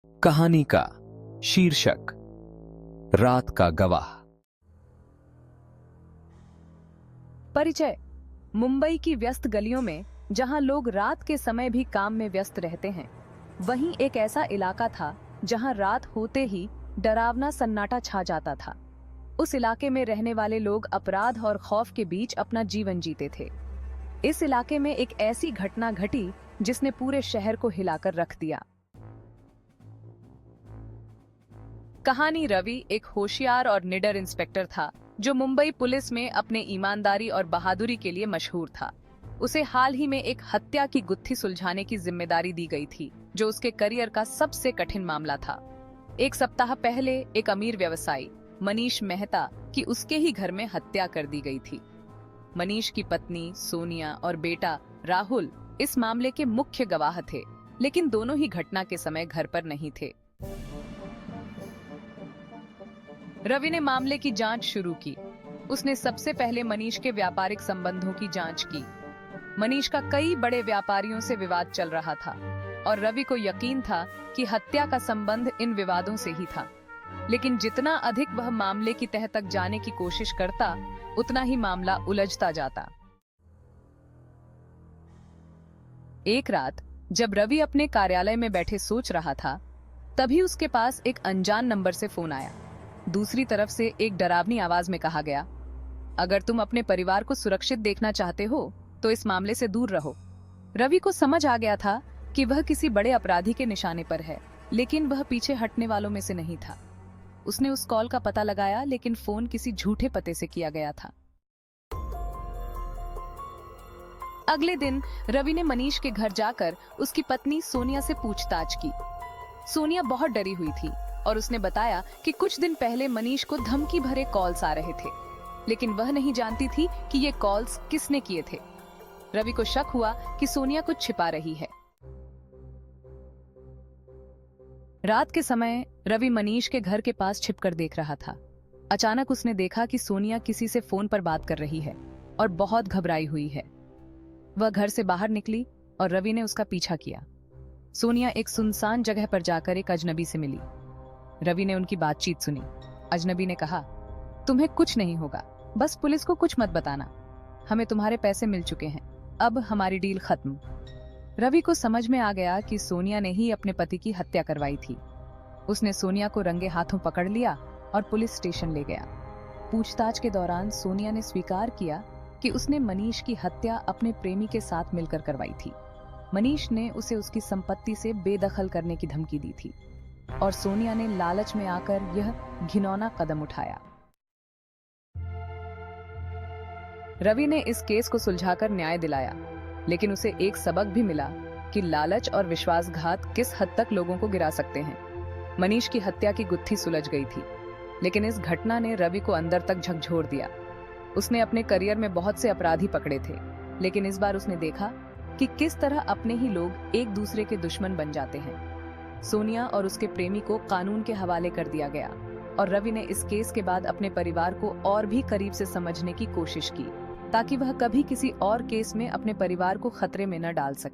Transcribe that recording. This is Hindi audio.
कहानी का शीर्षक रात का गवाह। परिचय। मुंबई की व्यस्त गलियों में जहां लोग रात के समय भी काम में व्यस्त रहते हैं, वहीं एक ऐसा इलाका था जहां रात होते ही डरावना सन्नाटा छा जाता था। उस इलाके में रहने वाले लोग अपराध और खौफ के बीच अपना जीवन जीते थे। इस इलाके में एक ऐसी घटना घटी जिसने पूरे शहर को हिलाकर रख दिया। कहानी रवि एक होशियार और निडर इंस्पेक्टर था जो मुंबई पुलिस में अपने ईमानदारी और बहादुरी के लिए मशहूर था। उसे हाल ही में एक हत्या की गुत्थी सुलझाने की जिम्मेदारी दी गई थी, जो उसके करियर का सबसे कठिन मामला था। एक सप्ताह पहले एक अमीर व्यवसायी मनीष मेहता की उसके ही घर में हत्या कर दी गई थी। मनीष की पत्नी सोनिया और बेटा राहुल इस मामले के मुख्य गवाह थे, लेकिन दोनों ही घटना के समय घर पर नहीं थे। रवि ने मामले की जांच शुरू की। उसने सबसे पहले मनीष के व्यापारिक संबंधों की जांच की। मनीष का कई बड़े व्यापारियों से विवाद चल रहा था और रवि को यकीन था कि हत्या का संबंध इन विवादों से ही था। लेकिन जितना अधिक वह मामले की तह तक जाने की कोशिश करता, उतना ही मामला उलझता जाता। एक रात जब रवि अपने कार्यालय में बैठे सोच रहा था, तभी उसके पास एक अनजान नंबर से फोन आया। दूसरी तरफ से एक डरावनी आवाज में कहा गया, अगर तुम अपने परिवार को सुरक्षित देखना चाहते हो तो इस मामले से दूर रहो। रवि को समझ आ गया था कि वह किसी बड़े अपराधी के निशाने पर है, लेकिन वह पीछे हटने वालों में से नहीं था। उसने उस कॉल का पता लगाया, लेकिन फोन किसी झूठे पते से किया गया था। अगले दिन रवि ने मनीष के घर जाकर उसकी पत्नी सोनिया से पूछताछ की। सोनिया बहुत डरी हुई थी और उसने बताया कि कुछ दिन पहले मनीष को धमकी भरे कॉल्स आ रहे थे, लेकिन वह नहीं जानती थी कि ये कॉल्स किसने किए थे। रवि को शक हुआ कि सोनिया कुछ छिपा रही है। रात के समय रवि मनीष के घर के पास छिपकर देख रहा था। अचानक उसने देखा कि सोनिया किसी से फोन पर बात कर रही है और बहुत घबराई हुई है। वह घर से बाहर निकली और रवि ने उसका पीछा किया। सोनिया एक सुनसान जगह पर जाकर एक अजनबी से मिली। रवि ने उनकी बातचीत सुनी। अजनबी ने कहा, तुम्हें कुछ नहीं होगा, बस पुलिस को कुछ मत बताना। हमें तुम्हारे पैसे मिल चुके हैं, अब हमारी डील खत्म। रवि को समझ में आ गया कि सोनिया ने ही अपने पति की हत्या करवाई थी। उसने सोनिया को रंगे हाथों पकड़ लिया और पुलिस स्टेशन ले गया। पूछताछ के दौरान सोनिया ने स्वीकार किया कि उसने मनीष की हत्या अपने प्रेमी के साथ मिलकर करवाई थी। मनीष ने उसे उसकी संपत्ति से बेदखल करने की धमकी दी थी और सोनिया ने लालच में आकर यह घिनौना कदम उठाया। रवि ने इस केस को सुलझाकर न्याय दिलाया, लेकिन उसे एक सबक भी मिला कि लालच और विश्वासघात किस हद तक लोगों को गिरा सकते हैं। मनीष की हत्या की गुत्थी सुलझ गई थी, लेकिन इस घटना ने रवि को अंदर तक झकझोर दिया। उसने अपने करियर में बहुत से अपराधी पकड़े थे, लेकिन इस बार उसने देखा कि किस तरह अपने ही लोग एक दूसरे के दुश्मन बन जाते हैं। सोनिया और उसके प्रेमी को कानून के हवाले कर दिया गया और रवि ने इस केस के बाद अपने परिवार को और भी करीब से समझने की कोशिश की, ताकि वह कभी किसी और केस में अपने परिवार को खतरे में न डाल सके।